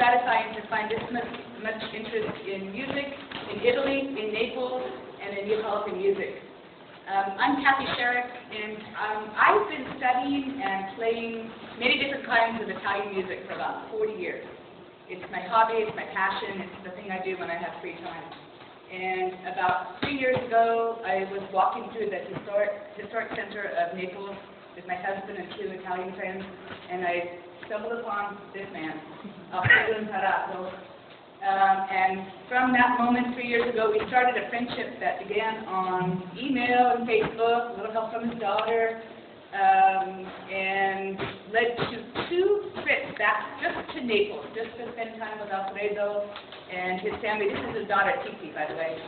gratifying to find this much interest in music, in Italy, in Naples, and in Neapolitan music. I'm Kathy Sherrick, and I've been studying and playing many different kinds of Italian music for about 40 years. It's my hobby, it's my passion, it's the thing I do when I have free time. And about 3 years ago, I was walking through the historic center of Naples with my husband and 2 Italian friends, and I stumbled upon this man, Alfredo Imparato. And from that moment 3 years ago, we started a friendship that began on email and Facebook, a little help from his daughter, and led to 2 trips back just to Naples, just to spend time with Alfredo and his family. This is his daughter, Titi, by the way.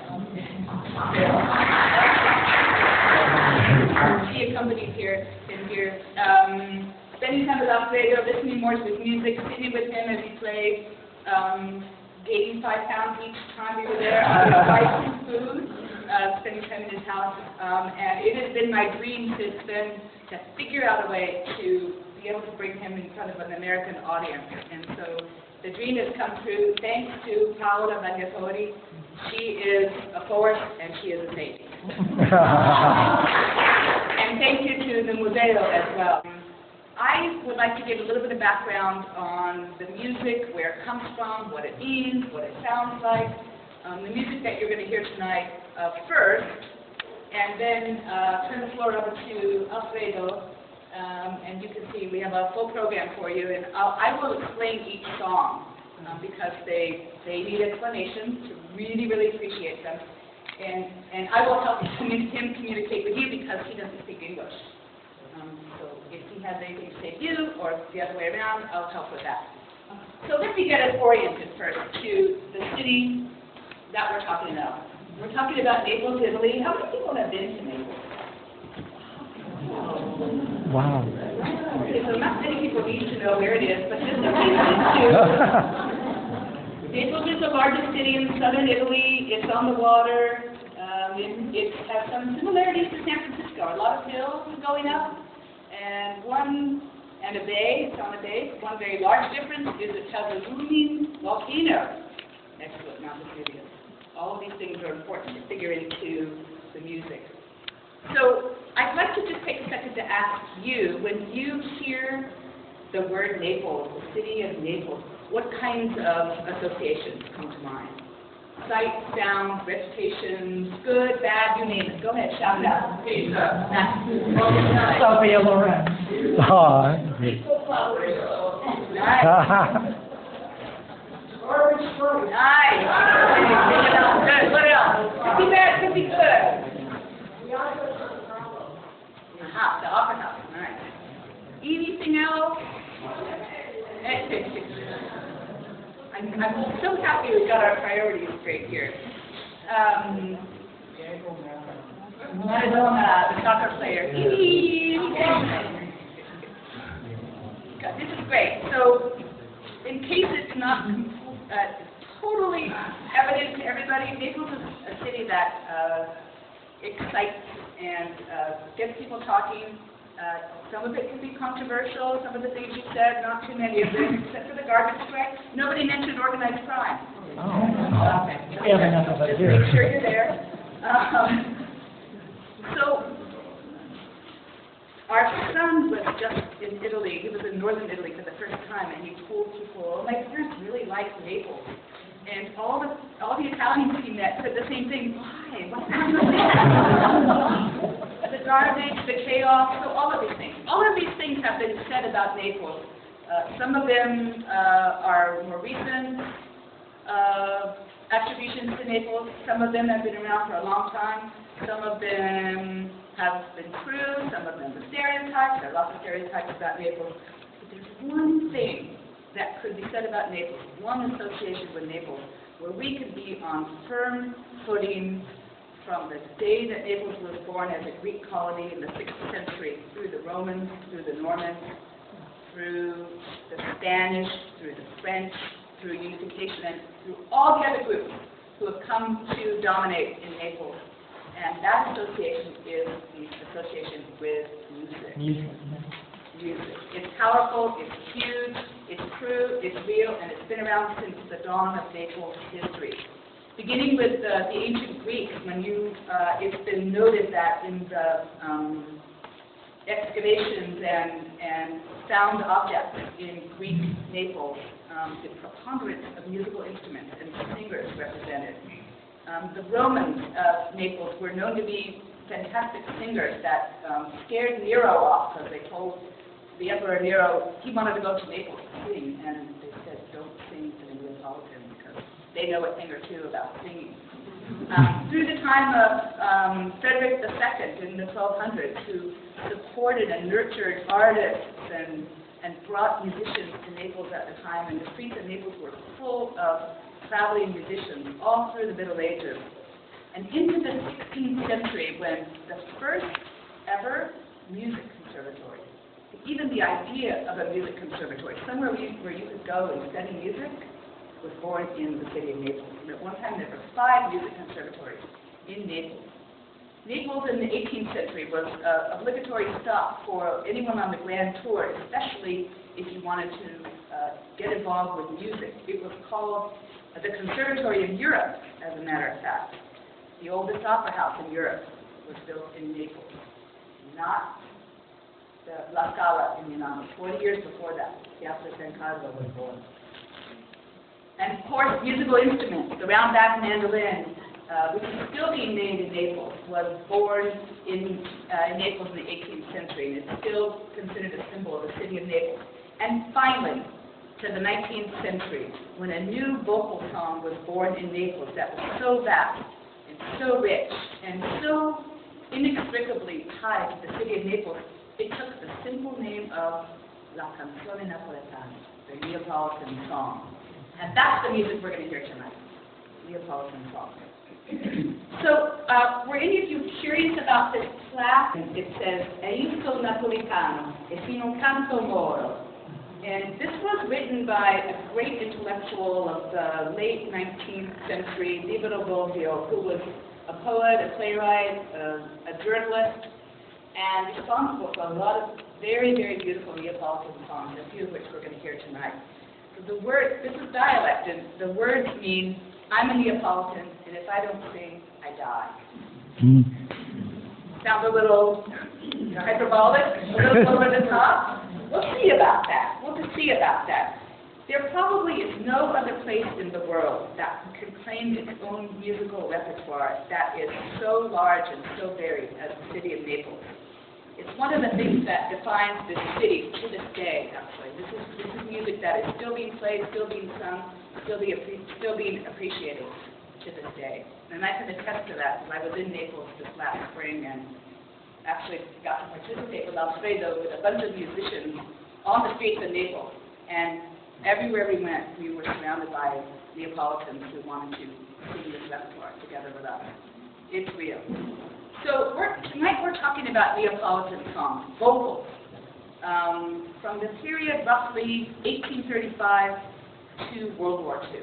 She accompanies him here. Spending time with Alfredo, listening more to his music, sitting with him as he played, gaining 5 pounds each time we were there, buying food, spending time in his house, and it has been my dream since then to figure out a way to be able to bring him in front of an American audience. And so the dream has come true thanks to Paola Magnatori. She is a force and she is amazing. And thank you to the museo as well. I would like to give a little bit of background on the music, where it comes from, what it means, what it sounds like, the music that you're going to hear tonight first, and then turn the floor over to Alfredo, and you can see we have a full program for you, and I will explain each song because they need explanations to really, really appreciate them, and I will help him communicate with you because he doesn't speak English. So if he has anything to say to you, or the other way around, I'll help with that. So let me get us oriented first to the city that we're talking about. We're talking about Naples, Italy. How many people have been to Naples? Wow. Okay, so not many people need to know where it is, but just in case you do. Naples is the largest city in southern Italy. It's on the water. It has some similarities to San Francisco. A lot of hills going up. And a bay, it's on a bay. One very large difference is it has a looming volcano next to it, Mount Vesuvius. All of these things are important to figure into the music. So I'd like to just take a second to ask you, when you hear the word Naples, the city of Naples, what kinds of associations come to mind? Sight, sound, reputation, good, bad, you name it. Go ahead, shout it out. Pizza. Sophia Loren. Peaceful flowers. Nice. Nice. Good. What else? Could be bad, could be good. Aha, the opera house. Nice. Anything else? I'm so happy we've got our priorities straight here. Maradona, the soccer player. This is great. So, in case it's not totally evident to everybody, Naples is a city that excites and gets people talking. Some of it can be controversial, some of the things you said, not too many of them, except for the garbage strike. Nobody mentioned organized crime. Oh. Okay. Just make sure you're there. So, our son was just in Italy. He was in northern Italy for the first time, and he told people, my parents really like Naples. And all the Italians he met said the same thing. Why? What's wrong with Naples? The garbage, the chaos, so all of these things. All of these things have been said about Naples. Some of them are more recent attributions to Naples. Some of them have been around for a long time. Some of them have been true. Some of them are stereotypes. There are lots of stereotypes about Naples. But there's one thing that could be said about Naples, one association with Naples, where we could be on firm footing from the day that Naples was born as a Greek colony in the 6th century, through the Romans, through the Normans, through the Spanish, through the French, through unification, and through all the other groups who have come to dominate in Naples. And that association is the association with music. music. It's powerful, it's huge, it's true, it's real, and it's been around since the dawn of Naples history. Beginning with the ancient Greeks, when it's been noted that in the excavations and found objects in Greek Naples, the preponderance of musical instruments and singers represented. The Romans of Naples were known to be fantastic singers that scared Nero off because they told the Emperor Nero he wanted to go to Naples to sing, and they said, don't sing to the Neapolitan because they know a thing or two about singing. Through the time of Frederick II in the 1200s, who supported and nurtured artists and brought musicians to Naples at the time, and the streets of Naples were full of traveling musicians all through the Middle Ages. And into the 16th century, when the first ever music conservatory, even the idea of a music conservatory, somewhere where you could go and study music, was born in the city of Naples. And at one time there were 5 music conservatories in Naples. Naples in the 18th century was an obligatory stop for anyone on the Grand Tour, especially if you wanted to get involved with music. It was called the Conservatory of Europe, as a matter of fact. The oldest opera house in Europe was built in Naples, not the La Scala in Milan. 40 years before that, Piazza San Carlo was born. And of course, musical instruments, the round-back mandolin, which is still being made in Naples, was born in Naples in the 18th century, and it's still considered a symbol of the city of Naples. And finally, to the 19th century, when a new vocal song was born in Naples that was so vast and so rich and so inextricably tied to the city of Naples, it took the simple name of La Canzone Napoletana, the Neapolitan song. And that's the music we're going to hear tonight, Neapolitan song. So, were any of you curious about this plaque? It says, "E isto napolitano, e fino canto moro." And this was written by a great intellectual of the late 19th century, Libero Bobbio, who was a poet, a playwright, a journalist, and responsible for a lot of very, very beautiful Neapolitan songs, a few of which we're going to hear tonight. So the word, this is dialect, and the words mean, I'm a Neapolitan, and if I don't sing, I die. Sounds a little hyperbolic, a little over the top. We'll see about that. We'll just see about that. There probably is no other place in the world that can claim its own musical repertoire that is so large and so varied as the city of Naples. It's one of the things that defines this city to this day, actually. This is music that is still being played, still being sung, still being appreciated to this day. And I can attest to that, because I was in Naples this last spring and actually got to participate with Alfredo with a bunch of musicians on the streets of Naples. And everywhere we went, we were surrounded by Neapolitans who wanted to sing this repertoire together with us. It's real. So tonight we're talking about Neapolitan songs, vocals, from the period roughly 1835 to World War II,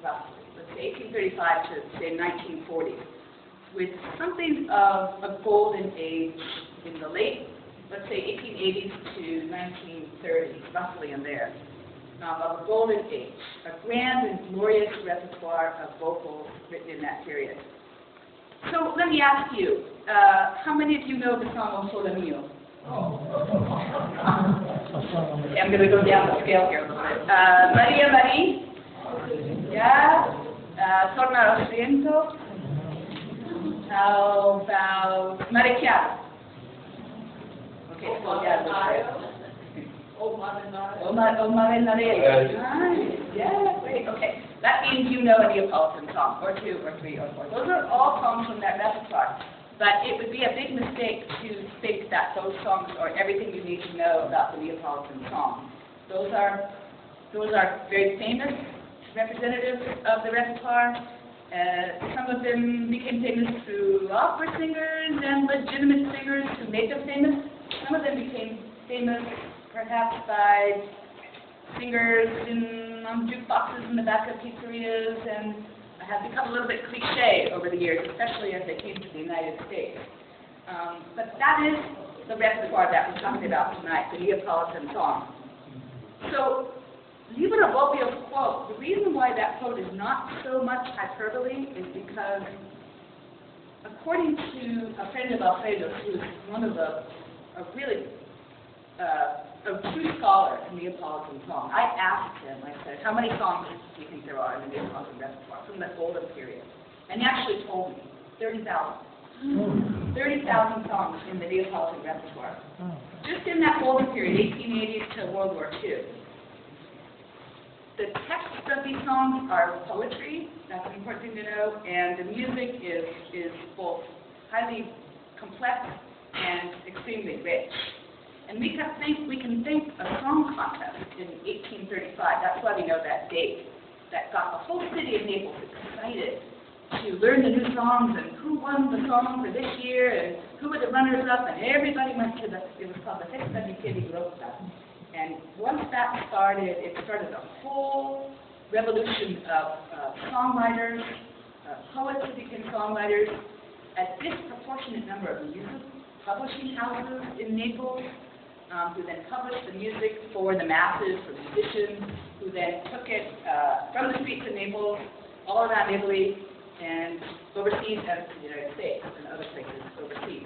roughly. Let's say 1835 to, say, 1940, with something of a golden age in the late, let's say, 1880s to 1930s, roughly in there, of a golden age, a grand and glorious repertoire of vocals written in that period. So let me ask you, how many of you know the song O Sole Mio? Yeah, I'm going to go down the scale here a little bit. Maria Marie? Yeah? Torna al Vento? How about Americano? Okay, slow down a little bit. O Marinarelli. Nice. Yeah, great. Okay. That means you know a Neapolitan song, or 2, or 3, or 4. Those are all songs from that repertoire. But it would be a big mistake to think that those songs are everything you need to know about the Neapolitan song. Those are very famous representatives of the repertoire. Some of them became famous through opera singers and legitimate singers who made them famous. Some of them became famous perhaps by singers on jukeboxes in the back of pizzerias, and have become a little bit cliche over the years, especially as they came to the United States. But that is the repertoire that we're talking about tonight, the Neapolitan song. So, Libero Bobbio's quote, the reason why that quote is not so much hyperbole is because, according to a friend of Alfredo's, who is one of a true scholar in Neapolitan song, I asked him, I said, how many songs do you think there are in the Neapolitan repertoire from the golden period? And he actually told me, 30,000. 30,000 songs in the Neapolitan repertoire. Just in that golden period, 1880s to World War II. The texts of these songs are poetry, that's an important thing to know, and the music is both highly complex and extremely rich. And we can think a song contest in 1835, that's why we know that date, that got the whole city of Naples excited to learn the new songs and who won the song for this year and who were the runners-up, and everybody went to it was called the Festa di Piedi Grotta. And once that started, it started a whole revolution of songwriters, poets who became songwriters, a disproportionate number of music publishing houses in Naples, who then published the music for the masses, for musicians, who then took it from the streets of Naples, all around Italy, and overseas and to the United States and other places overseas.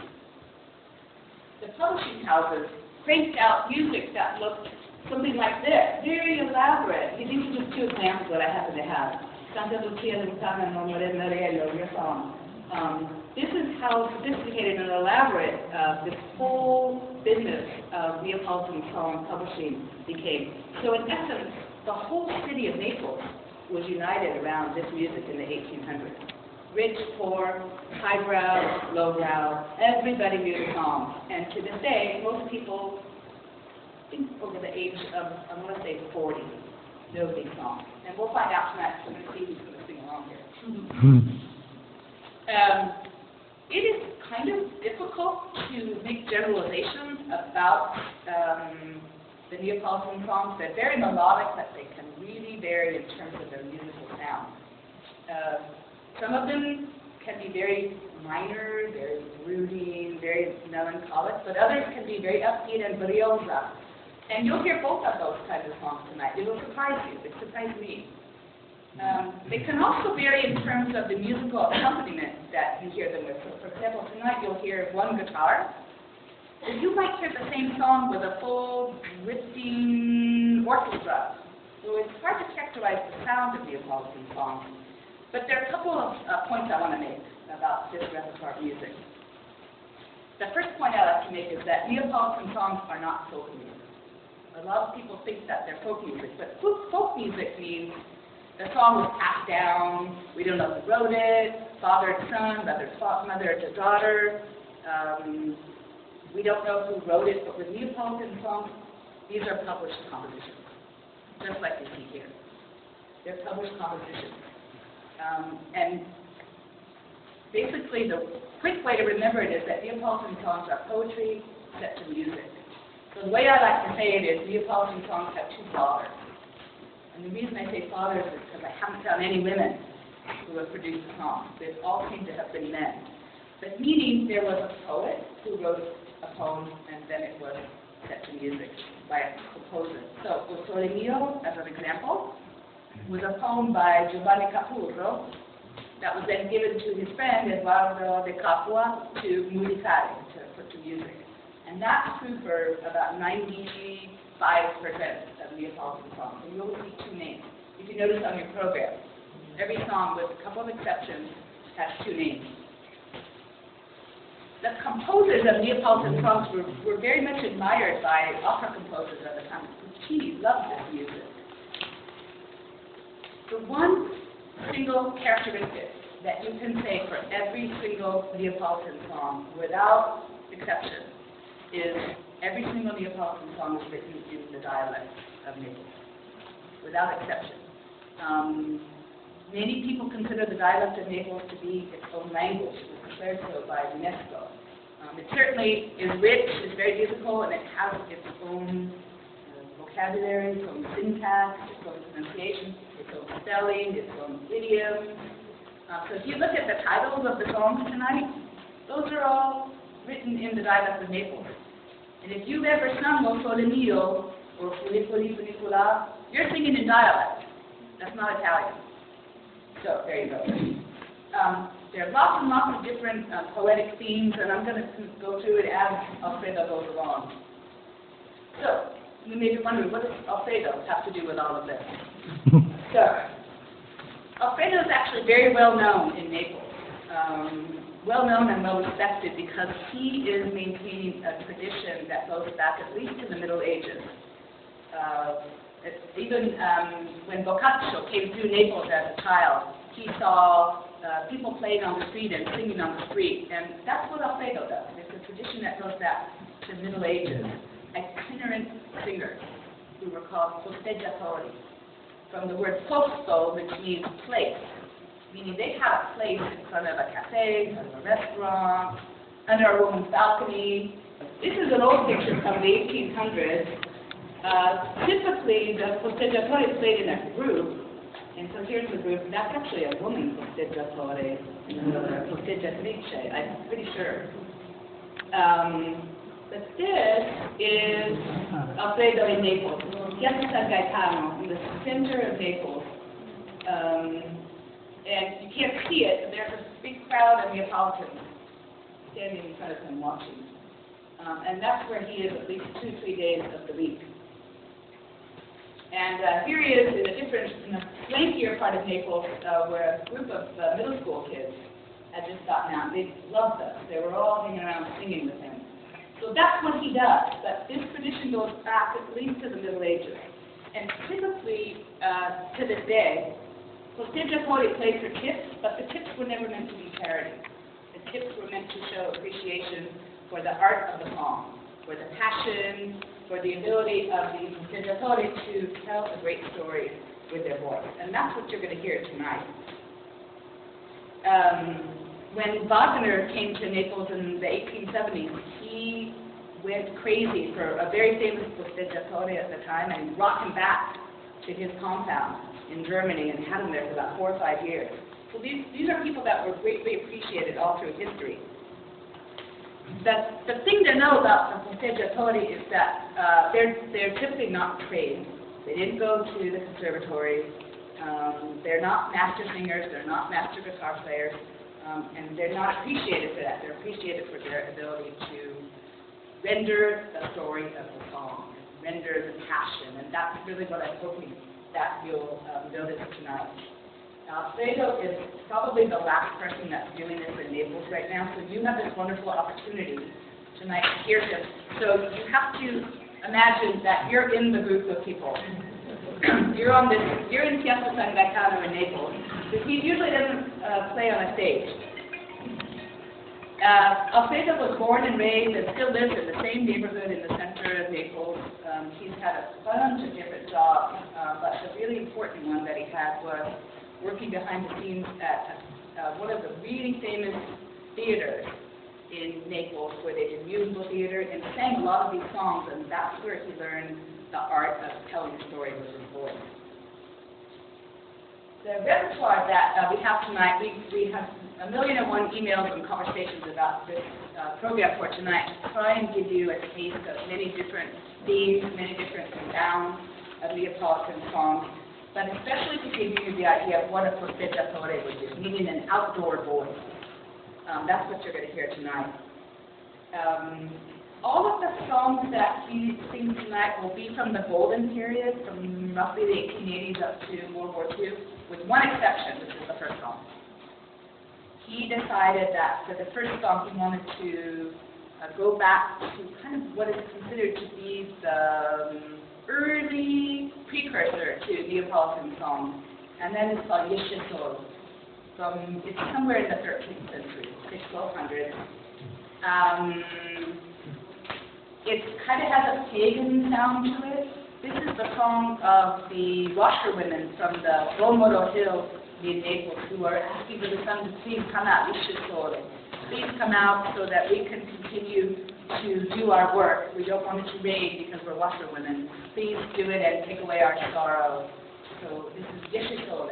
The publishing houses cranked out music that looked something like this, very elaborate. These are just two examples that I happen to have. Santa Lucia Lontana non Morello, your song. This is how sophisticated and elaborate this whole business of Neapolitan song publishing became. So in essence, the whole city of Naples was united around this music in the 1800s. Rich, poor, highbrow, lowbrow, everybody knew the songs. And to this day, most people, I think over the age of, I want to say 40, know these songs. And we'll find out tonight, so we're going to see who's going to sing along here. It is kind of difficult to make generalizations about the Neapolitan songs. They're very melodic, but they can really vary in terms of their musical sound. Some of them can be very minor, very brooding, very melancholic, but others can be very upbeat and briosa. And you'll hear both of those kinds of songs tonight. It will surprise you. It surprised me. They can also vary in terms of the musical accompaniment that you hear them with. So, for example, tonight you'll hear one guitar. You might hear the same song with a full, drifting orchestra. So it's hard to characterize the sound of Neapolitan songs. But there are a couple of points I want to make about this repertoire of music. The first point I'd like to make is that Neapolitan songs are not folk music. A lot of people think that they're folk music, but folk music means the song was passed down, we don't know who wrote it, father to son, mother to daughter. We don't know who wrote it, but with Neapolitan songs, these are published compositions, just like you see here. They're published compositions. And basically, the quick way to remember it is that Neapolitan songs are poetry set to music. So the way I like to say it is Neapolitan songs have two fathers. And the reason I say fathers is because I haven't found any women who have produced a song. They all seem to have been men. But meaning there was a poet who wrote a poem, and then it was set to music by a composer. So, O Sole Mio, as an example, was a poem by Giovanni Capurro that was then given to his friend Eduardo de Capua to musicare, to put to music. And that's true for about 95% of Neapolitan songs. And you'll see two names. If you notice on your program, every song, with a couple of exceptions, has two names. The composers of Neapolitan songs were very much admired by opera composers at the time. Puccini loved this music. The one single characteristic that you can say for every single Neapolitan song, without exception, is every single Neapolitan song is written in the dialect of Naples, without exception. Many people consider the dialect of Naples to be its own language. It was declared so by UNESCO. It certainly is rich, it's very musical, and it has its own vocabulary, its own syntax, its own pronunciation, its own spelling, its own idiom. So if you look at the titles of the songs tonight, those are all written in the dialect of Naples. And if you've ever sung Lo Sole Mio or Funiculi Funicula, you're singing in dialect. That's not Italian. So there you go. There are lots and lots of different poetic themes, and I'm going to go through it as Alfredo goes along. So, you may be wondering, what does Alfredo have to do with all of this? So, Alfredo is actually very well known in Naples. Well known and well respected because he is maintaining a tradition that goes back at least to the Middle Ages. Even when Boccaccio came through Naples as a child, he saw people playing on the street and singing on the street, and that's what Alfredo does. It's a tradition that goes back to the Middle Ages. Itinerant singers who were called posteggiatori, from the word posto, which means place, meaning they had a place in front of a cafe, in front of a restaurant, under a woman's balcony. This is an old picture from the 1800s. Typically, the posteggiatori played in a group, and so here's the group. That's actually a woman posteggiatore, another posteggiatrice, I'm pretty sure. But this is Alfredo in Naples, Piazza San Gaetano, in the center of Naples. And you can't see it, but there's a big crowd of Neapolitans standing in front of him watching. And that's where he is at least 2-3 days of the week. And here he is in a flankier part of Naples, where a group of middle school kids had just gotten out. They loved us. They were all hanging around singing with him. So that's what he does. But this tradition goes back at least to the Middle Ages. And typically, to this day, posteggiatori played for tips, but the tips were never meant to be charity. The tips were meant to show appreciation for the art of the song, for the passion, for the ability of the posteggiatori to tell a great story with their voice. And that's what you're going to hear tonight. When Wagner came to Naples in the 1870s, he went crazy for a very famous posteggiatore at the time and brought him back to his compound in Germany and had him there for about 4 or 5 years. So these are people that were greatly appreciated all through history. The thing to know about the posteggiatori is that they're typically not trained. They didn't go to the conservatory. They're not master singers. They're not master guitar players. And they're not appreciated for that. They're appreciated for their ability to render the story of the song, render the passion, and that's really what I'm hoping that you'll notice tonight. Alfredo is probably the last person that's doing this in Naples right now, so you have this wonderful opportunity tonight to hear him. So you have to imagine that you're in the group of people. You're in Piazza San Gaetano in Naples. He usually doesn't play on a stage. Alfredo was born and raised and still lives in the same neighborhood in the center of Naples. He's had a bunch of different jobs, but the really important one that he had was working behind the scenes at one of the really famous theaters in Naples where they did musical theater and sang a lot of these songs, and that's where he learned the art of telling a story with his voice. The repertoire that we have tonight, we have 1,000,001 emails and conversations about this program for tonight to try and give you a taste of many different themes, many different sounds of Neapolitan songs, but especially to give you the idea of what a posteggiatore would do, meaning an outdoor voice. That's what you're going to hear tonight. All of the songs that he sings tonight will be from the golden period, from roughly the 1880s up to World War II, with one exception, which is the first song. He decided that for the first song he wanted to go back to kind of what is considered to be the early precursor to Neapolitan songs, and that is called Italo. It's somewhere in the 13th century, 1200s. It kind of has a pagan sound to it. This is the song of the washerwomen from the Romero Hills in Naples who are asking for the sun to please come out, please come out so that we can continue to do our work. We don't want it to rain because we're washerwomen. Please do it and take away our sorrow. So this is Italo.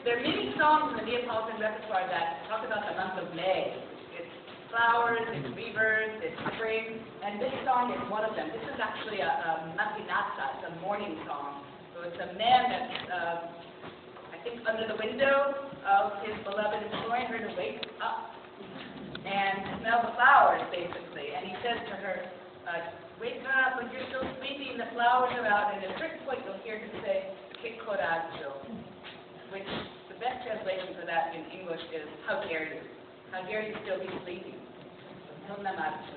There are many songs in the Neapolitan repertoire that talk about the month of May. It's flowers, it's rebirth, it's spring, and this song is one of them. This is actually a mattinata, it's a morning song. So it's a man that's, I think, under the window of his beloved, imploring her to wake up and smell the flowers, basically. And he says to her, wake up, but you're still sleepy, and the flowers are out. And at a certain point, you'll hear him say, che coraggio, which the best translation for that in English is, how dare you? How dare you still be sleeping? Non amarci.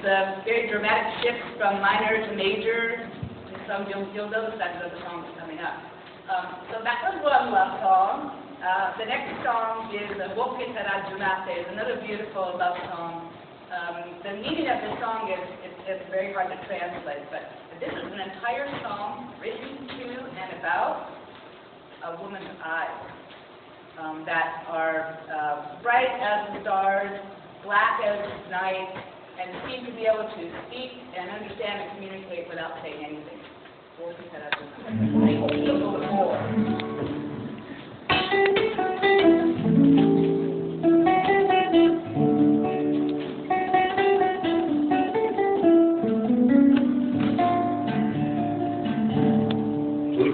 the very dramatic shift from minor to major. Some you'll notice that in other songs coming up. So that was one love song. The next song is Woke Sarà Giornate, is another beautiful love song. The meaning of the song is it's very hard to translate, but this is an entire song written to and about a woman's eyes that are bright as the stars, black as night, and seem to be able to speak and understand and communicate without saying anything. Woke Sarà Giornate.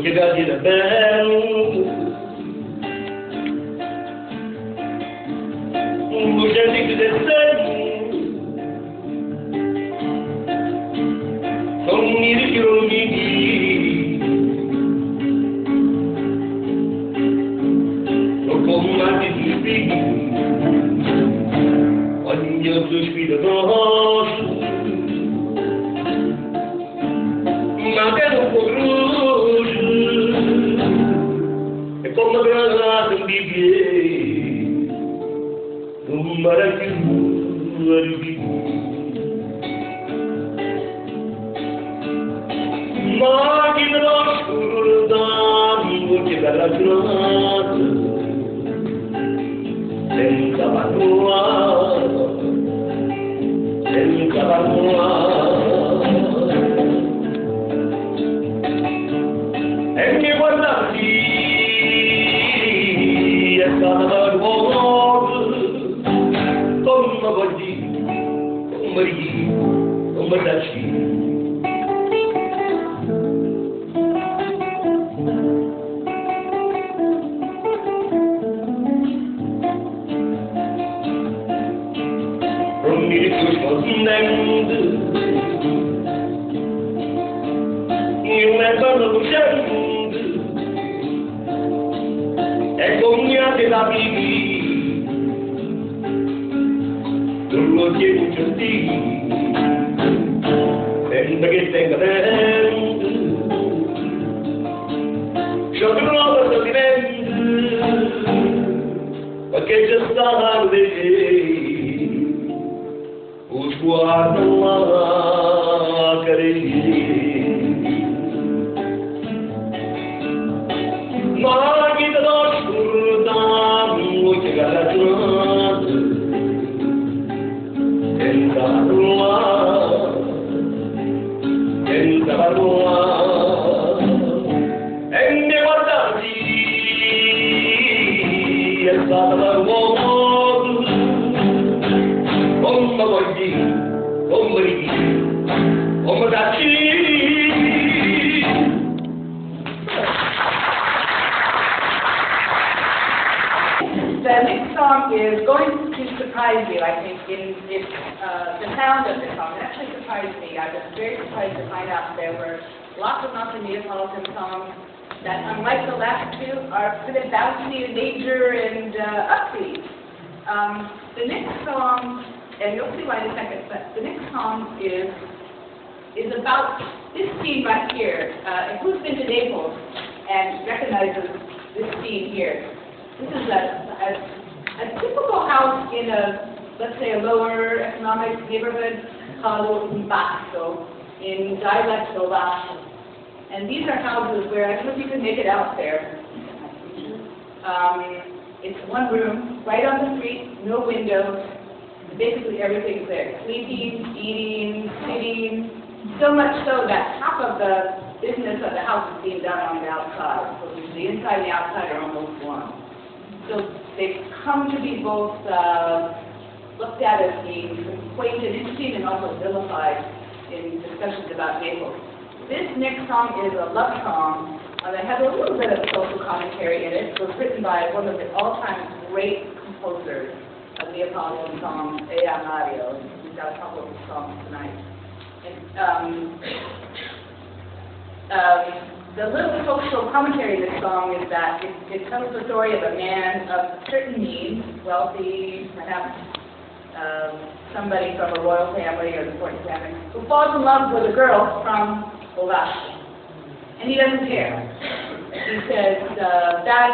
Chegati da bello, gente que descende, com miri que eu me com uma de espírito, onde eu sou espírito roxo, mas é um pouco como grande viver no maravilhoso máquina da escuridão que bela grande senza valor e mi guardarti como é cognate da vivi lo che tu ti sembra che tenga dentro io trovo da divento perché c'è stata a vedere o sguardo la carezza máquina da escuridão que bela grande senza valor e mi guardarti è stata la uomo come vuoi dire come dacci. The next song is going to surprise you, I think, in the sound of the song. It actually surprised me. I was very surprised to find out there were lots of Neapolitan songs that, unlike the last two, are kind of bouncy and major and upbeat. The next song, and you'll see why in a second, but the next song is about this scene right here. And who's been to Naples and recognizes this scene here? This is a typical house in let's say, a lower economic neighborhood called Impasto in dialect Slovak. And these are houses where, I don't know if you can make it out there. It's one room, right on the street, no windows. Basically everything's there. Sleeping, eating, sitting. So much so that half of the business of the house is being done on the outside. So the inside and the outside are almost one. So they've come to be both looked at as being quaint and interesting and also vilified in discussions about Naples. This next song is a love song that has a little bit of social commentary in it. It was written by one of the all-time great composers of Neapolitan songs, Mario. We've got a couple of his songs tonight. The little social commentary in this song is that it tells the story of a man of certain means, wealthy, perhaps somebody from a royal family or the court family who falls in love with a girl from Olasha. And he doesn't care. He says that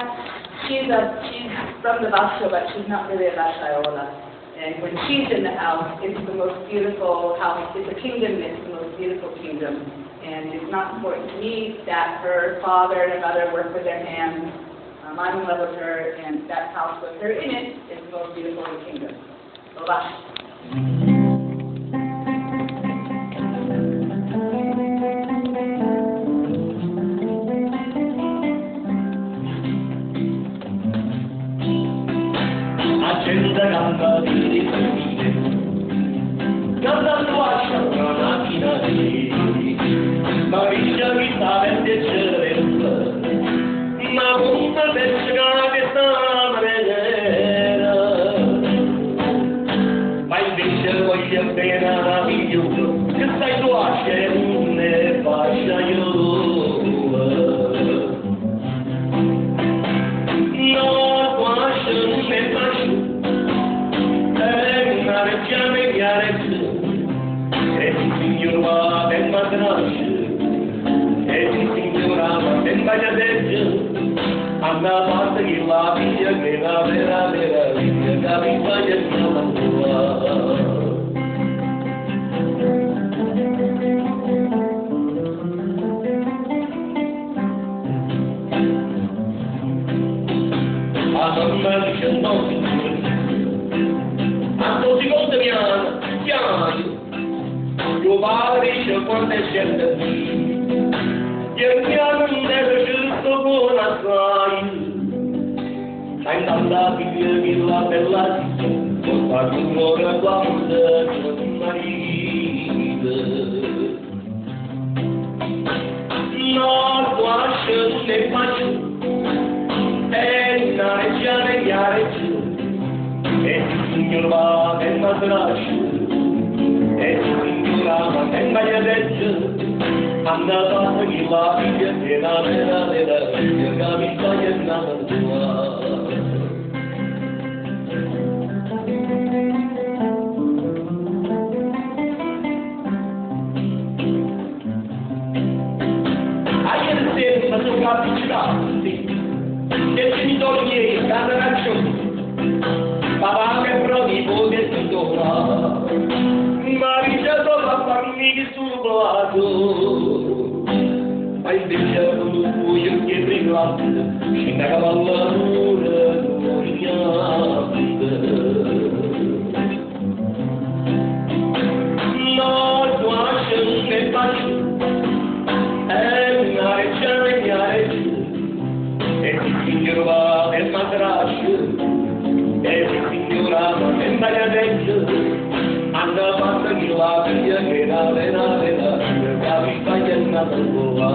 she's from the Vasco, but she's not really a Vascaiola. And when she's in the house, it's the most beautiful house. It's a kingdom, it's the most beautiful kingdom. And it's not important to me that her father and her mother work with their hands. I'm in love with her, and that house with her in it is the most beautiful in the kingdom. Olasha. Accenda gamba di famiglie, cantando a una finale, Maria mi sta in decerrenza, ma una pesca che sta manera, ma invece voglio appena la migliore, che stai tu a scendere, faccia io. Anna parte che la via che la vera via capita che non tua. A mamma dice no, a tutti conti piano, io pare quando è scelta qui. Yerken derviş bulasay, Ayndanda bir bella, Korkun orada maride. Nor başın ne başın, en nareciane yareci, en yurva en madraşı, en yurva en bayadeci. Anna bana gila bir la ya gamita yenna tua. Ayer se nasıl kapıçıda, geçini dolye kanaraçım, baba me provi bode tudora, Maria dola fammi subato. Ai deixando no fui que brigava, xinga valora minha vida. Nós achamos que baixo, é arechane, esse senhor é madracho, esse senhor é malhadete. Anda passa que lá via que na vera, capita yenna tua.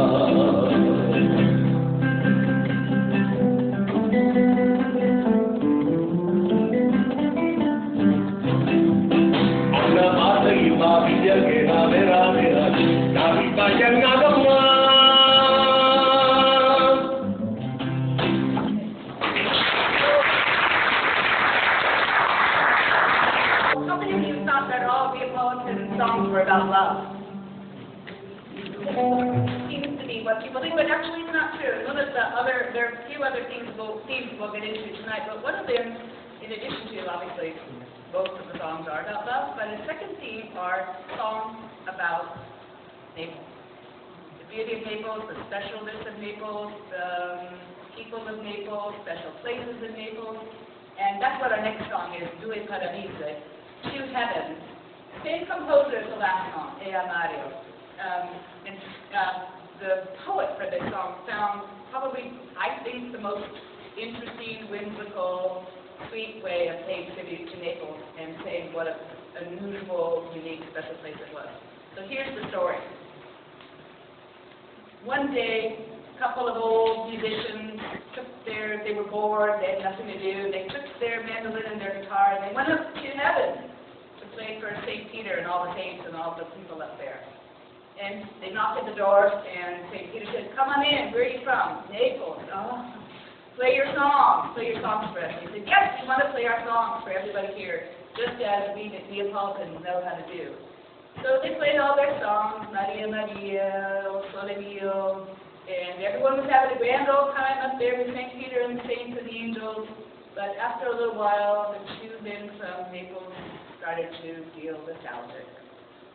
Anda passa que lá via que na vera, capita yenna tua. Songs were about love. Seems to be what people think, but actually it's not true. Notice there are a few other themes we'll get into tonight, but one of them, in addition to obviously both of the songs are about love, but the second theme are songs about Naples. The beauty of Naples, the specialness of Naples, the people of Naples, special places in Naples, and that's what our next song is, Due Paradise, Two Heavens. Same composer as the last song, Mario. And the poet for this song found probably, I think, the most interesting, whimsical, sweet way of paying tribute to Naples and saying what a unusual, unique, special place it was. So here's the story. One day, a couple of old musicians they were bored, they had nothing to do, they took their mandolin and their guitar and they went up to heaven. Play for St. Peter and all the saints and all the people up there. And they knocked at the door, and St. Peter said, "Come on in. Where are you from?" "Naples." "Oh, play your songs for us. They said, yes, we want to play our songs for everybody here, just as we Neapolitans know how to do. So they played all their songs, Maria Maria, O Sole Mio, and everyone was having a grand old time up there with St. Peter and the Saints and the Angels. But after a little while, the two men from Naples started to feel nostalgic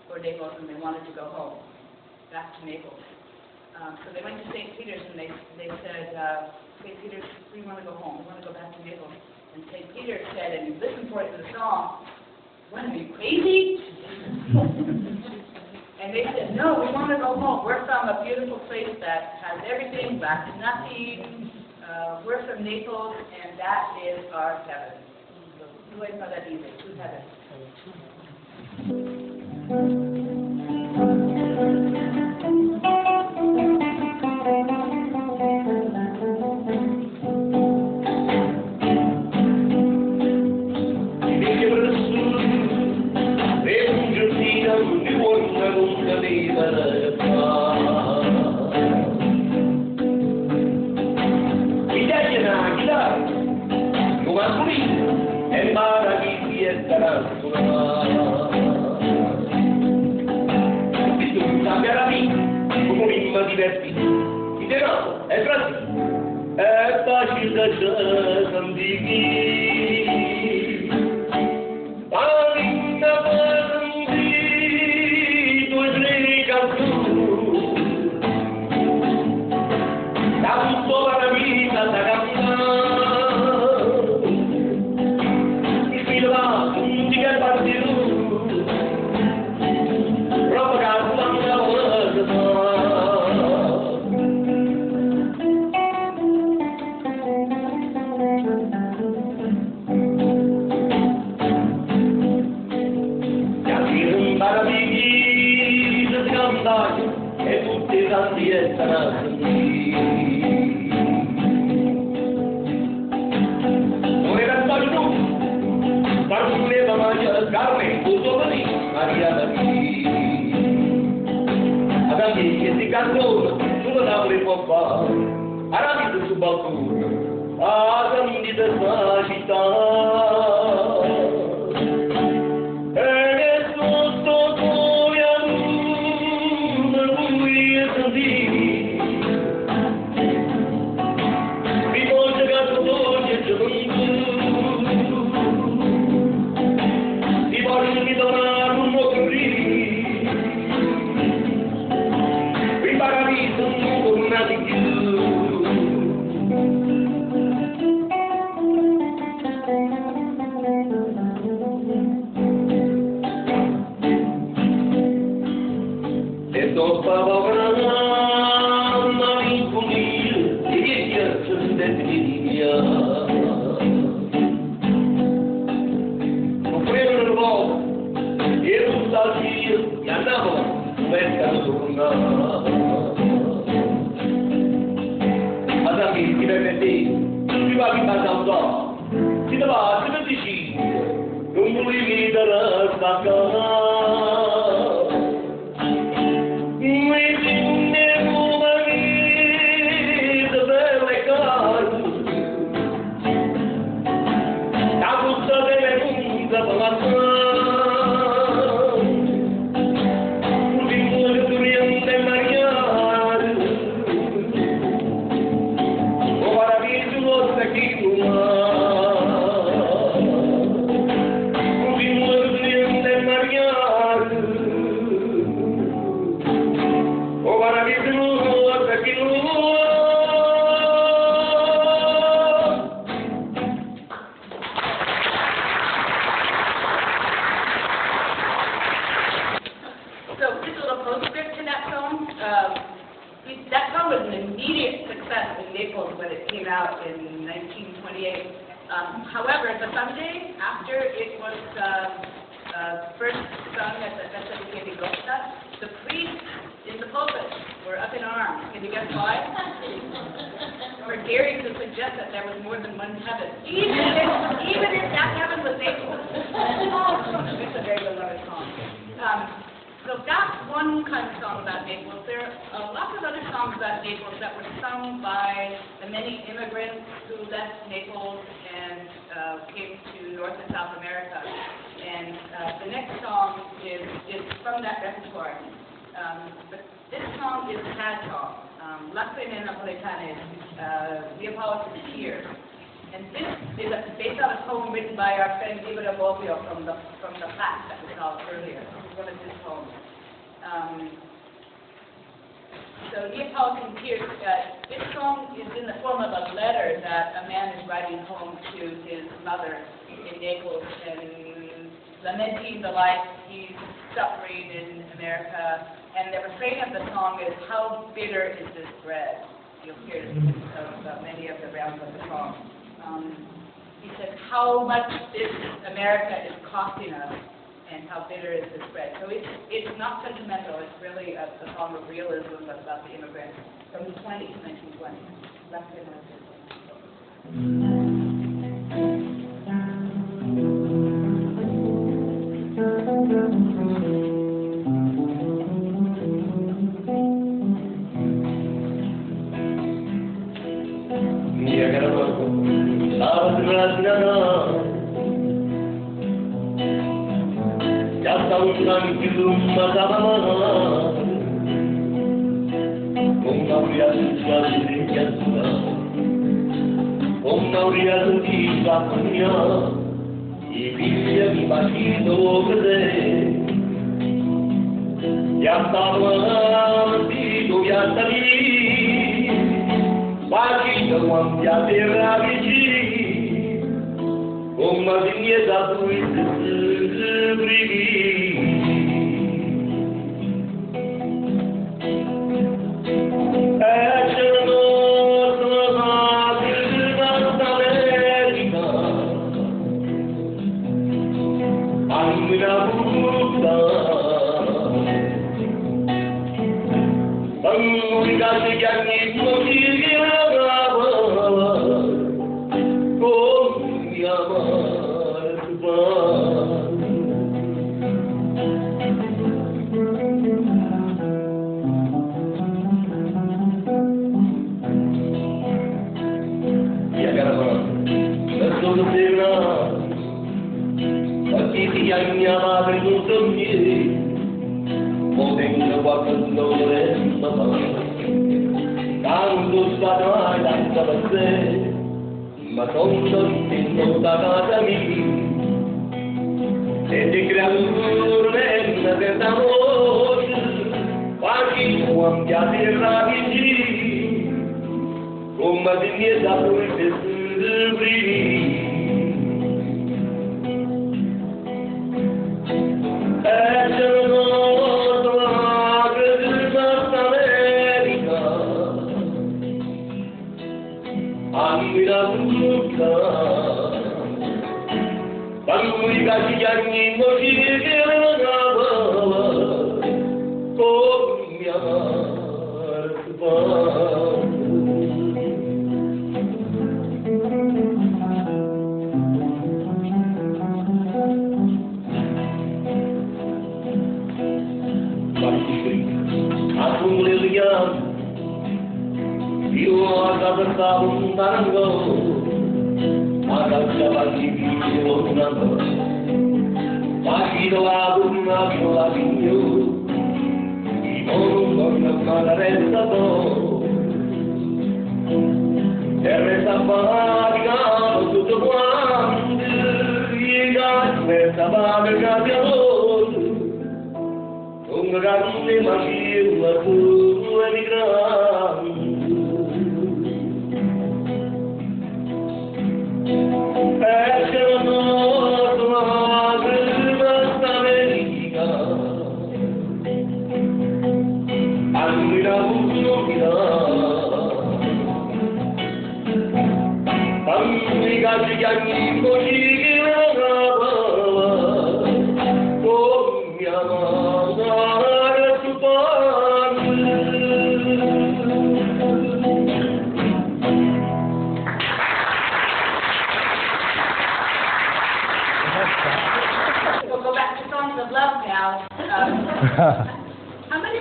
for Naples, and they wanted to go home, back to Naples. So they went to St. Peter's, and they said, St. Peter's, we want to go home. We want to go back to Naples. And St. Peter said, and listen for it in the song, what, are you crazy? And they said, no, we want to go home. We're from a beautiful place that has everything, back to nothing. We're from Naples, and that is our heaven. So, who I know that music? Who's heaven? However, the Sunday after it was first sung at the Messa di Pentecosta, the priests in the pulpit were up in arms. Can you guess why? For daring to suggest that there was more than one heaven, even if that heaven was Naples. It's a very beloved song. So that one kind of song about Naples. There are lots of other songs about Naples that were sung by the many immigrants who left Naples and came to North and South America. And the next song is from that repertoire. But this song is a sad song. La Crema Napoletana, Neapolitan Tears. And this is based on a poem written by our friend Ibra Bobbio from the plaque that we saw earlier. This is one of his poems. So Neapolitan Tears, this song is in the form of a letter that a man is writing home to his mother in Naples and lamenting the life he's suffering in America. And the refrain of the song is, "How bitter is this bread?" You'll hear many of the rounds of the song. He says, how much this America is costing us, and how bitter is this bread. So it's not sentimental, it's really a song of realism about the immigrants from the 1920s. That's it. I figli mi bacino cos'è ya stavo dico ya stali bacino quando ya terra vicini come si mi da tu ma sono in da casa mia e di creature per amore quasi un piacere ravvicini come di mia da poi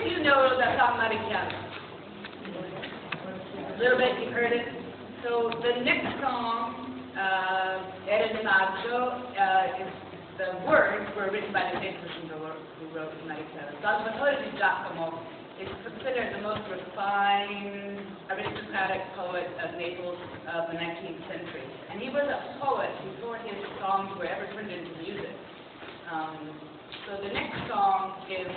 of you know that song Americano? A little bit, you've heard it. So the next song, Americano, is the words were written by the same person who wrote Americano. Alfredo Imparato is considered the most refined, aristocratic poet of Naples of the 19th century. And he was a poet before his songs were ever turned into music. So the next song is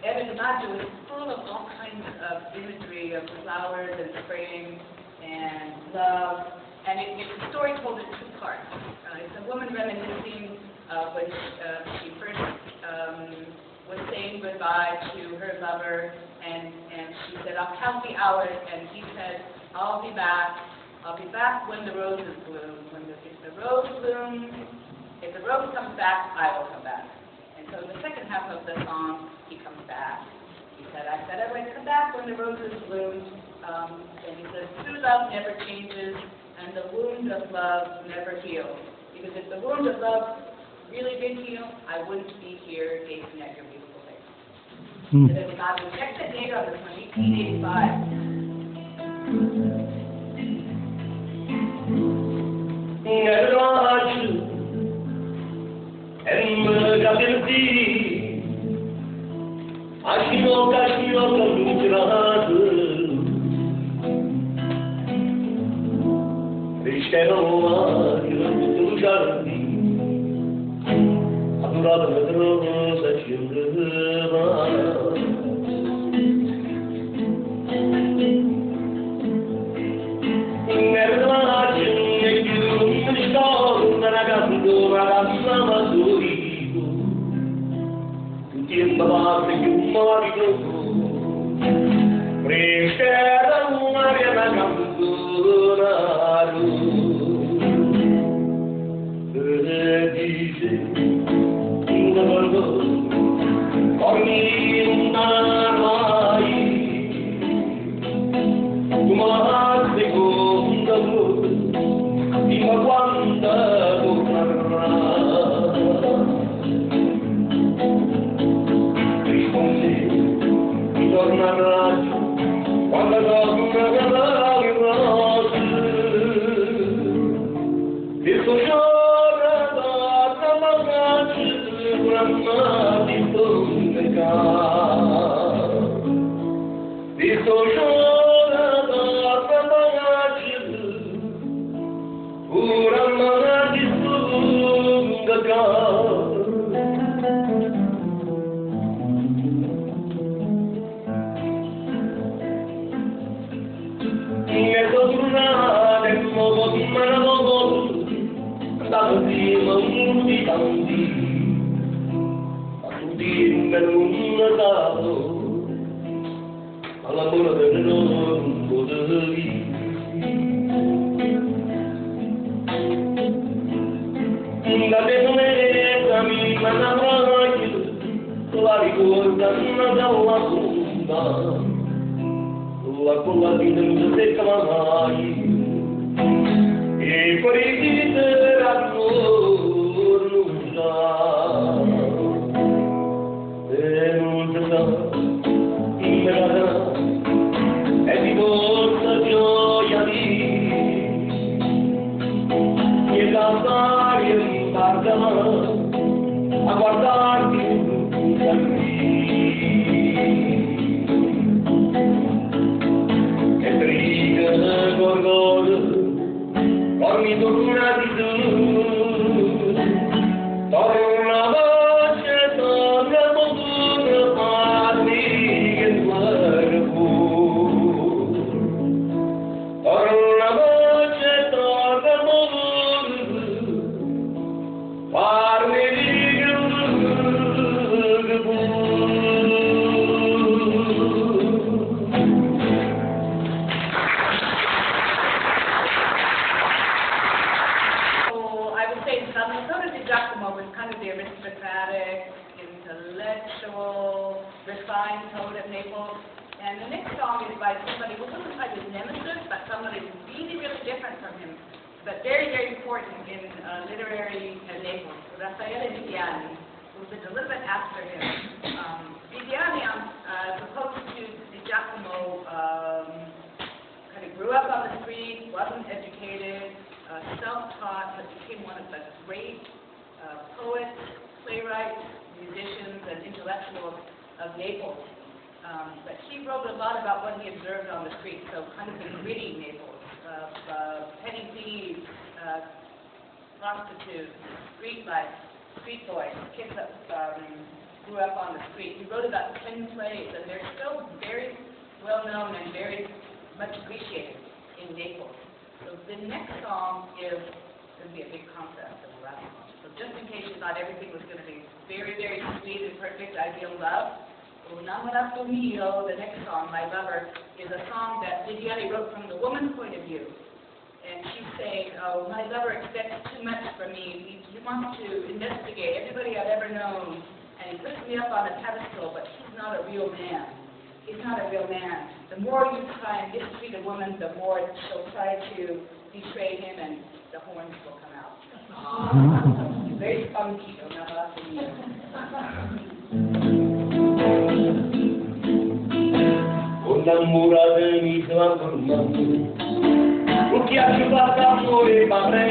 Americano, is full of all kinds of imagery of flowers and spring and love. And it's a story told in two parts. It's a woman reminiscing when she first was saying goodbye to her lover, and she said, "I'll count the hours," and he said, I'll be back when the roses bloom. If the rose comes back, I will come back. And so in the second half of the song, he comes back. He said, I said I would come back when the roses bloom. And he says, true love never changes, and the wound of love never heals. Because if the wound of love really did heal, I wouldn't be here gazing at your beautiful face. And then we got the next date on this one, 19 who lived a little bit after him. Viviani, as opposed to Di Giacomo, kind of grew up on the street, wasn't educated, self-taught, but became one of the great poets, playwrights, musicians, and intellectuals of Naples. But he wrote a lot about what he observed on the street, so kind of the gritty Naples, petty thieves, prostitutes, street life, street boys, kids that grew up on the street. He wrote about 10 plays, and they're still very well known and very much appreciated in Naples. So the next song is going to be a big contrast to the last song. So just in case you thought everything was going to be very, very sweet and perfect, ideal love, Innamorato Mio, the next song, My Lover, is a song that Viviani wrote from the woman's point of view. And she's saying, oh, my lover expects too much from me. He wants to investigate everybody I've ever known, and he puts me up on a pedestal, but he's not a real man. He's not a real man. The more you try and mistreat a woman, the more she'll try to betray him, and the horns will come out. Very funky, Innamorato Mio. Innamoratemi tornando, un chiaccio fatta amore ma me,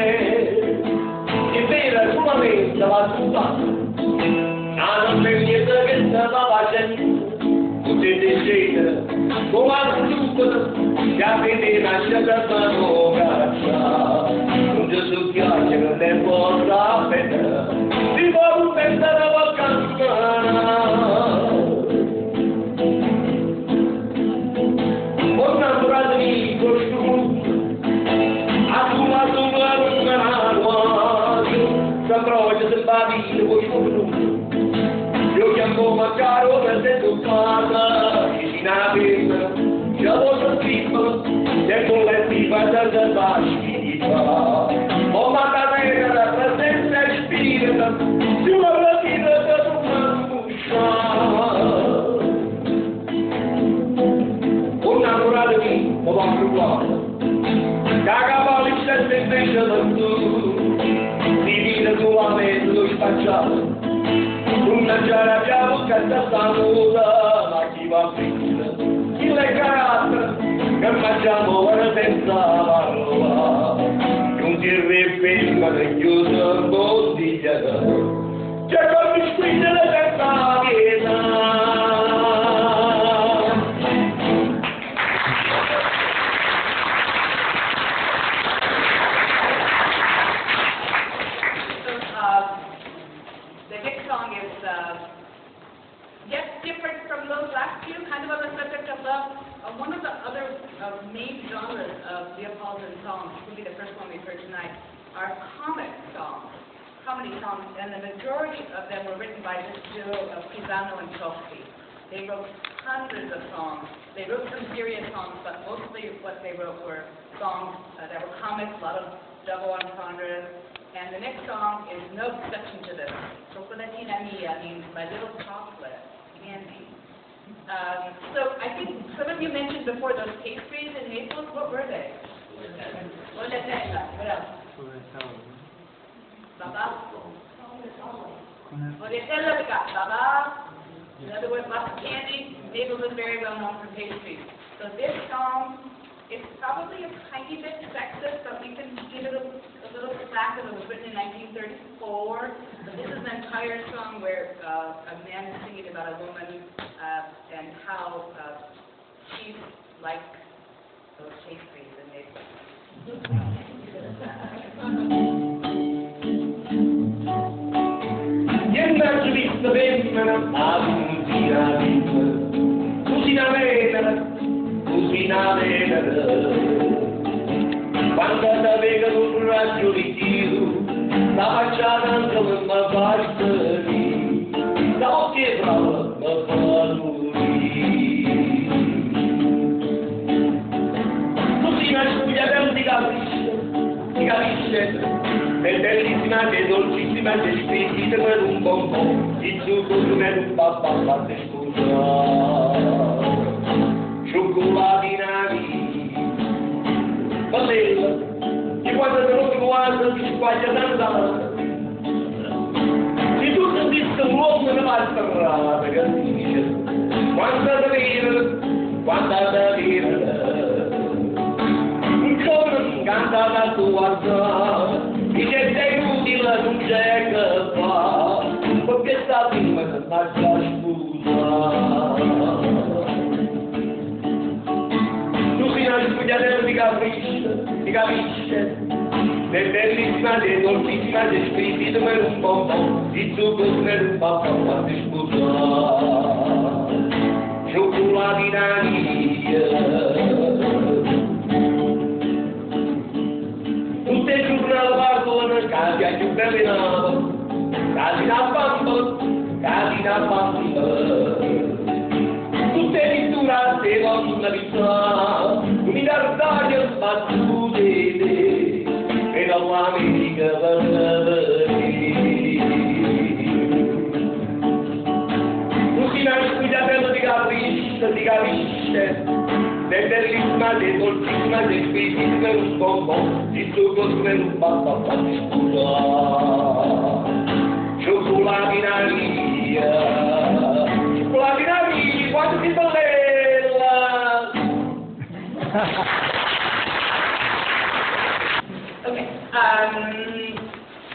che vera solamente la tua, non c'è niente che stava facendo, potete scegliere, come al tutto, che avete lasciato la mano caccia, non ci so chiacchiere, non ne posso aspettare, si può pensare a vacanza. Io chiamo Maccaro per te toccata, vicina a vita, c'è la vostra trippa, che collettiva da bascita. Ho mandato la presenza e spirita, sulla rapida da una muscia. Un naturale di, ho va più guarda, cagava l'icetta invece da tu. Nuovamente lo spacciato, una giara abbiamo cazzata, ma chi va finita, chi le carattere, che mangiamo ora senza parola, non si ripete ne chiuso in bottiglia, c'è come spingere senza la pietà. Different from those last few, kind of on the subject of love. One of the other main genres of Neapolitan songs, this will be the first one we've heard tonight, are comic songs, comedy songs, and the majority of them were written by this duo of Pisano and Toffi. They wrote hundreds of songs. They wrote some serious songs, but mostly what they wrote were songs that were comics, a lot of double entendres. And the next song is no exception to this. Chocolatina mia means my little chocolate. Candy. So I think some of you mentioned before those pastries in Naples. What were they? What else? Baba? Mozzarella, we got baba. In other words, lots of candy. Naples is very well known for pastries. So this song is probably a tiny bit sexist, but we can give it a little slack because it was written in 1934. But this is an entire song where a man is singing about a woman and how she's like those pastries in Naples. Niente visto vemmera, cucina venera, quando da vega un raggio di tiro, la facciata anche per me basta lì, da occhio brava me fa morire. Così una spuglia per di capisce, è bellissima, è dolcissima, è squisita per un bonbon, il succo come un papà fatte scusa. Cioccolatina bella, che quando te lo guarda ti squaglia tanta. Se tu sentissi un quanta vera, un giorno canta la tua zona, dice sei inutile, non c'è che fa, perché sta prima che faccia scusa. Tu fino al studiatello ti capisce, sei bellissima, sei dolcissima, sei scritta per un po', il succo per un po', quanto scusa. Cioccolattina mia, tutte le giornate partono, casina più bella, casina bamba, casina bamba. Tutte le pitture sulla pizza, mi guardate sbattute, e dall'America per ti capisce, sei bellissima, sei dolcissima, sei squisita per un bombo, il succo per un papà, fatti scusa. Cioccolatina mia, quanto sei bella! Okay,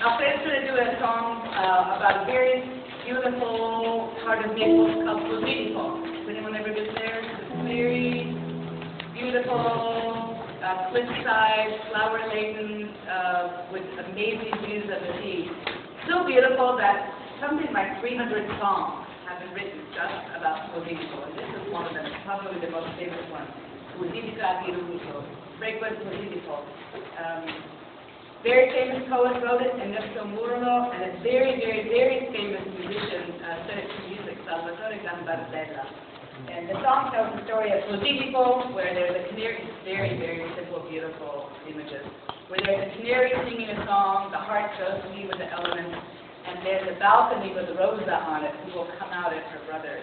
Alfredo's going to do a song about a very beautiful part of Naples called Positivo. Has anyone ever been there? It's very beautiful, cliffside, flower-laden, with amazing views of the sea. So beautiful that something like 300 songs have been written just about Positivo, and this is one of them, probably the most famous one. Positivo di Russo, Frequent Positivo. Very famous poet wrote it, Ernesto Murlo, and a very, very, very famous musician set it to music, Salvatore Gambardella. And the song tells the story of Positivo, where there's a canary, very, very simple, beautiful images, where there's a canary singing a song, the heart goes to me with the elements, and there's a balcony with a rosa on it, who will come out as her brother.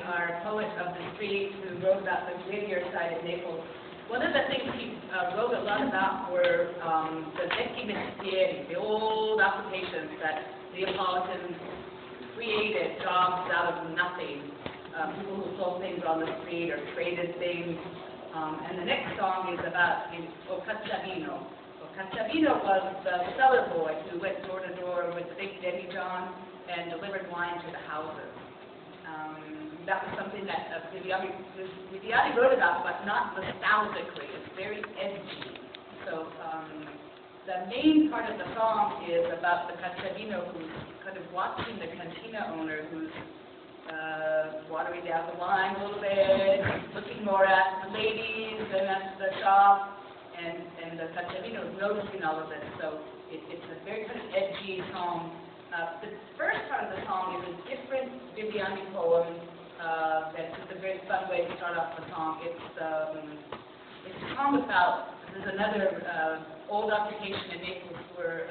Our poet of the street who wrote about the Whittier side of Naples. One of the things he wrote a lot about were the vecchi mestieri, the old occupations that Neapolitans created, jobs out of nothing, people who sold things on the street or traded things. And the next song is about O Cacciavino. O Cacciavino was the cellar boy who went door to door with the big demijohn and delivered wine to the houses. That was something that Viviani wrote about, but not nostalgically. It's very edgy. So the main part of the song is about the cantadino who's kind of watching the cantina owner who's watering down the wine a little bit, looking more at the ladies than at the shop, and the cantadino is noticing all of this. So it's a very kind of edgy song. The first part of the song is a different Viviani poem. That's just a very fun way to start off the song. It's a song about, there's another old occupation in Naples where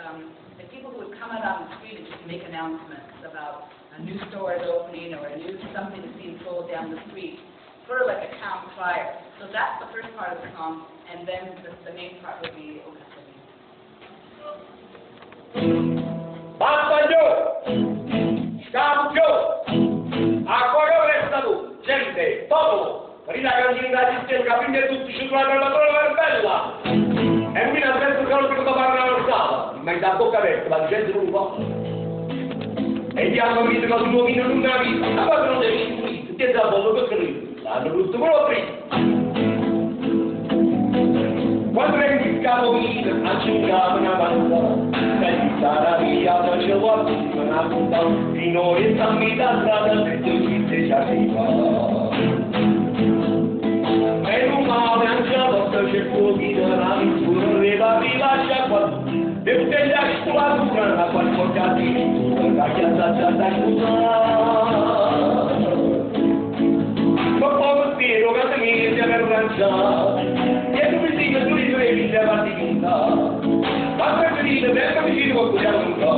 the people who would come out on the street and just make announcements about a new store is opening or a new something is being sold down the street, sort of like a town crier. So that's the first part of the song, and then the main part would be O Cantadino. Papa Joe! Capo Joe! Ancora resta tu, gente, popolo, rida cantina di stella, capite tutti, ci trovate la parola bella. E qui nel senso che non si può parlare alla sala, ma da bocca aperta, la gente non può. E gli hanno visto che tu non in una vita, ma poi non devi finire, ti è da poco che credi, l'hanno tutto quello prima. Quando è il capo mio, accendava una banda, sarà via, facevo a tutti una puntata, fino a esami da strada, se tu ci sei già arriva. E non male, anche a volte c'è pochino, la misura, levavi la sciacqua, e utelli a scolatura, la qualcosa di tutto, la chiazza da scusare. Ma poi spero che mi sia per lanciare, e tu mi dici che tu li svevi la partita. Ma preferite, per mi dico che possiamo andare,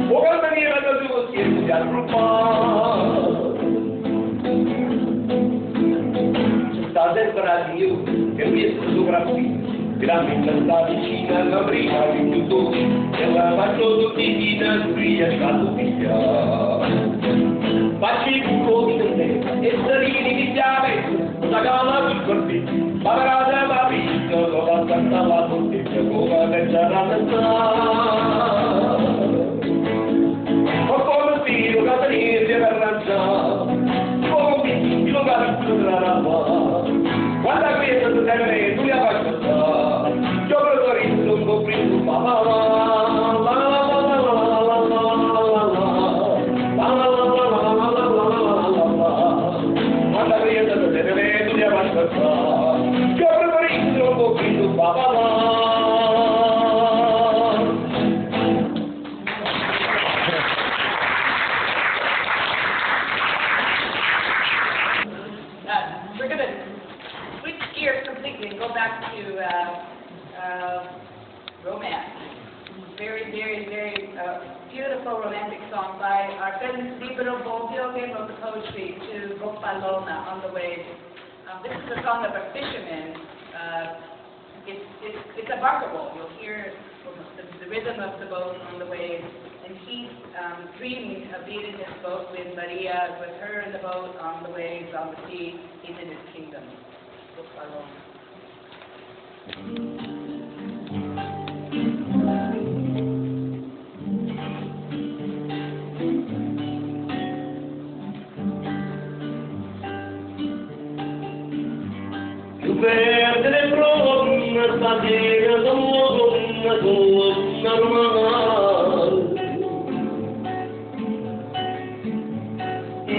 o per venire da tuo scherzo di aggruppare. C'è stato il radio, che mi è sopra qui, veramente sta vicina alla prima di tutto, e la faccio tutti i nastri a stato via. Faccio il buco di te, e sarini di chiave, la gala sul corpetto, ma per la vita, la canta la bottega, come pensa la cantare. Ma come tiro, Catarina, per lanciare, come lo capisco tra la mano. Quando a questa tu sei venuto, tu la faccio stare, io preferisco non comprendo, We're going to switch gears completely and go back to romance. Very, very, very beautiful romantic song by our friend Libero Bobbio, who wrote the poetry to Gopalona on the Waves. This is a song of a fisherman. It's a barca boat. You'll hear the rhythm of the boat on the waves. And he's dreaming of being in his boat with Maria, with her in the boat on the waves, on the sea. He's in his kingdom. Più verde le fronde, stasera donna romana.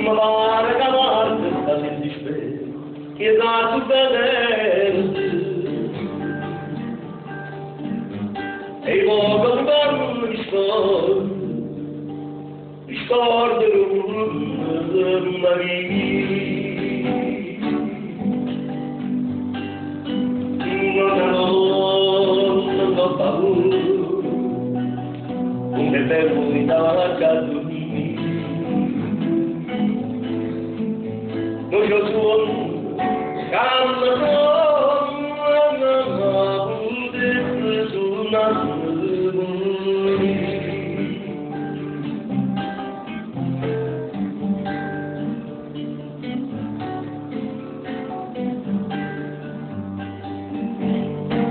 Ma pare che parte sta nel dispero, che da tutto vedere. E i poco scordo mi scordo una vita. Non paura, un tempo di tacca dormire. Non c'ho suono, canta pure su una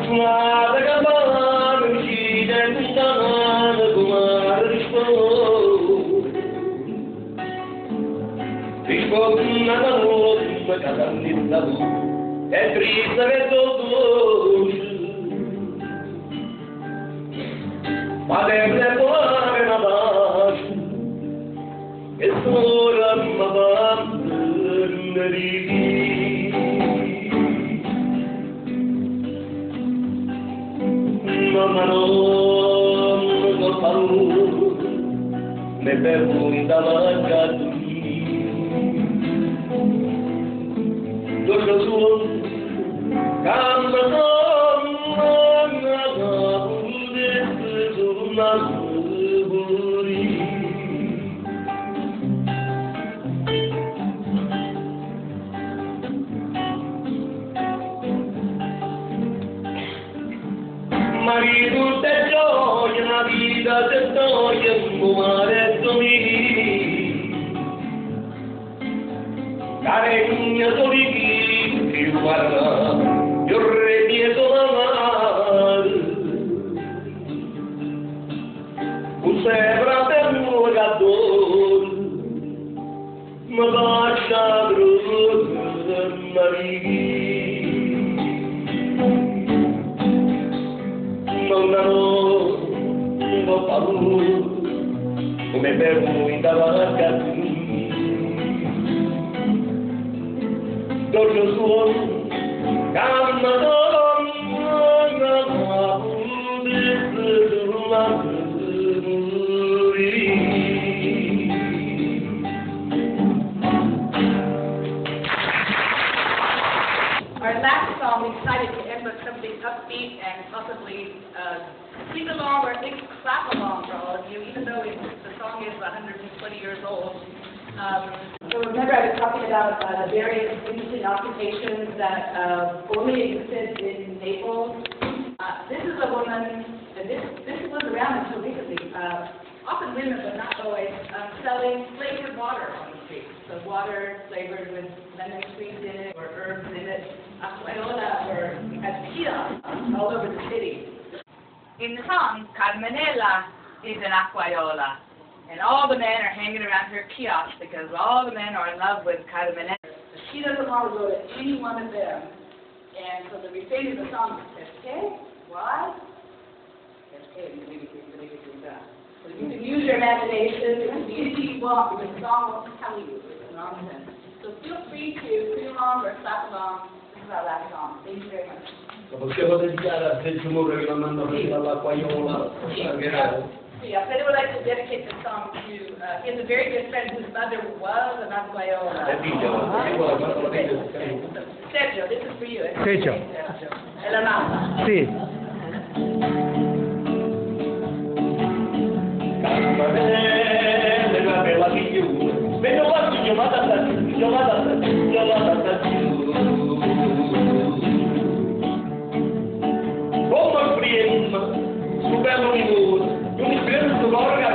Guarda che mano mi dai questa mano come rispondo. Risponda da noi, casannetta tu, è triste che dolce. Ma deve volare una pace, e solo mi va ma non ho paura, ne perdo davanti dolce suo, canta marito te gioia, la vita te gioia, un maledetto mio. Caregna soliti, che guarda, io repieto la mare. Un sebra per un gattone, ma lascia brutta marito. Non ho paura, come per voi davanti a te. Dolce suono, calma donna, ma pudesse sulla Our last song, we decided to end with something upbeat and possibly sing along or clap along for all of you, even though the song is 120 years old. So remember, I was talking about the various interesting occupations that formerly existed in Naples. This is a woman, and this was around until recently, often women, but not always, selling flavored water on the street. So water flavored with lemon squeezed in it or herbs in it. Aquayola or has kiosks all over the city. In the song, Carmenella is an aquayola. And all the men are hanging around her kiosk because all the men are in love with Carmenella. She doesn't want to go to any one of them. And so the refrain of the song is, ¿Qué? Why? So you can use your imagination. It can be anything you want because the song won't tell you. It's nonsense. So feel free to sing along or clap along. This is our last song. Thank you very much. Lo possiamo dedicare a Sergio Moro che la manda prima all'acquaiola. Yeah, Alfredo would like to dedicate this song to, he has a very good friend whose mother was an aquayola. Sergio, this is for you. Sergio. E la mamma. Sì. Carmenella, una bella figura, vedo quanto io vado a come il primo, su bello minuto, non mi spero su gorga,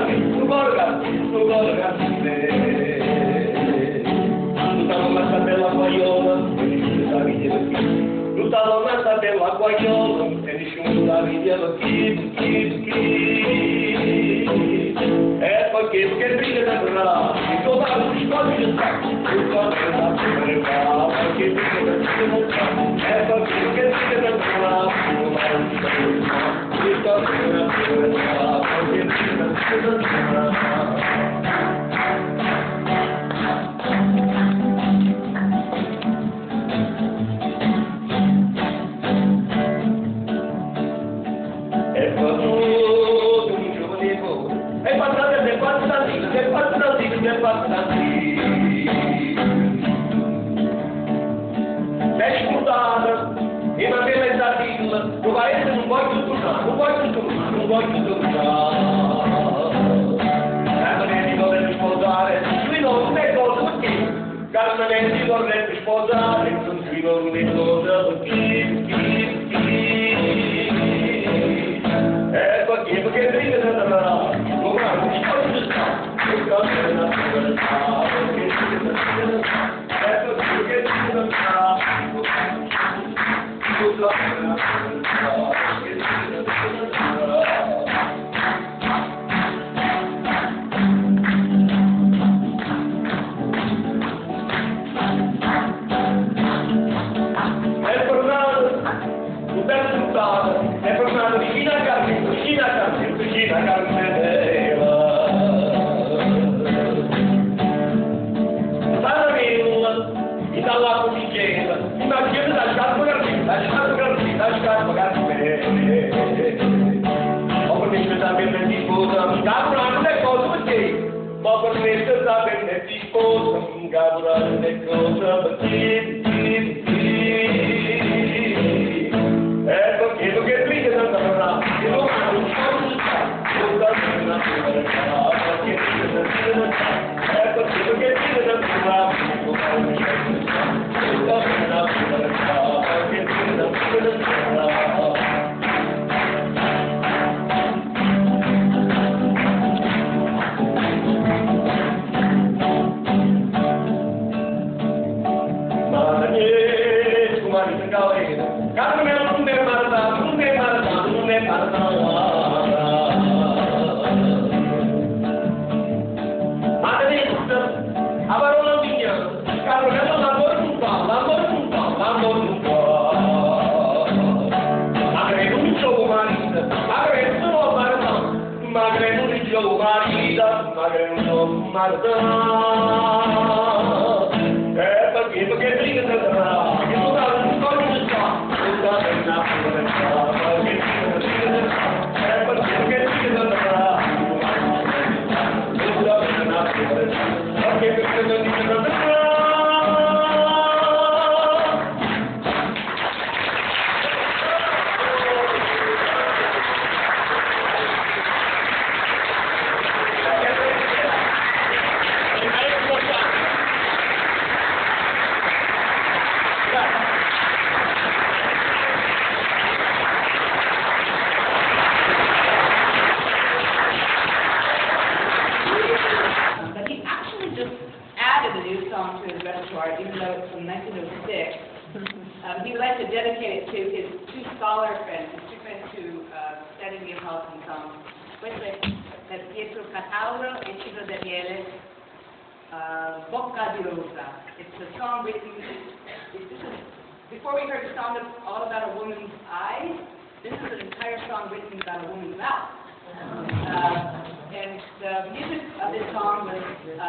tutta la massa bella guaiola, tutta la massa bella guaiola, e nessuno la vediamo e poi che brilla da bravo, e trovare un scoglio di sacco, il cuore da bravo, che brilla da bravo, e poi che brilla da bravo, il cuore da bravo, che brilla da bravo. È scusata, e una bella esatina, lo paese non voglio tornare. Carmenelli vorrebbe sposare, lui non è cosa perché, Carmenelli vorrebbe sposare, lui non è cosa perché, perché prima da là, lo guardo, mi scordo di sta, lo guardo da là, caporale cosa perché che qui che tanta parla che non ha un He would like to dedicate it to his two scholar friends, his two friends who studied Neapolitan songs. Questo è per Pietro Cataldo e Ciro Daniele, Bocca di Rosa. It's a song written, before we heard a song all about a woman's eyes, this is an entire song written about a woman's mouth. And the music of this song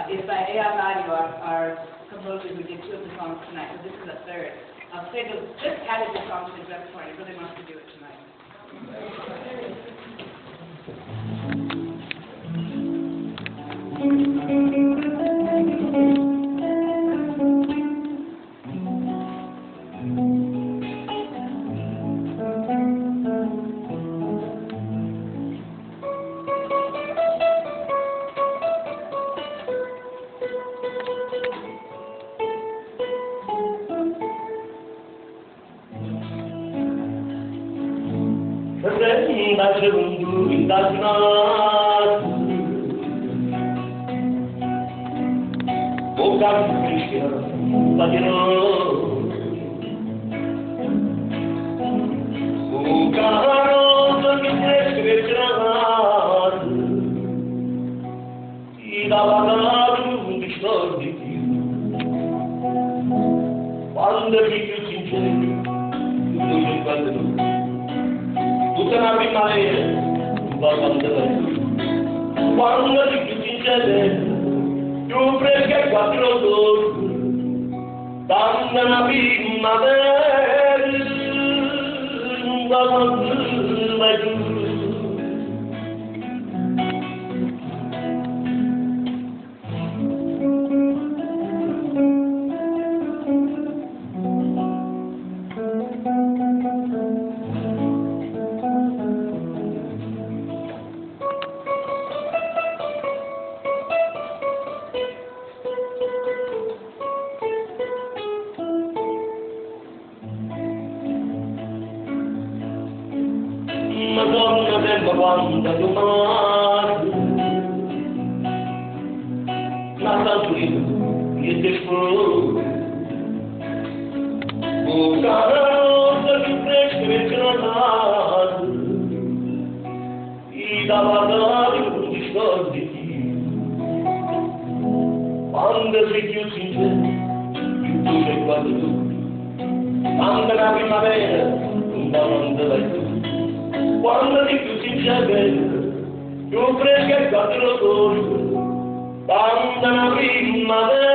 is by Mario, our composer who did two of the songs tonight, so this is a third. Alfredo just added this song to his repertoire, he really wants to do it tonight. Quando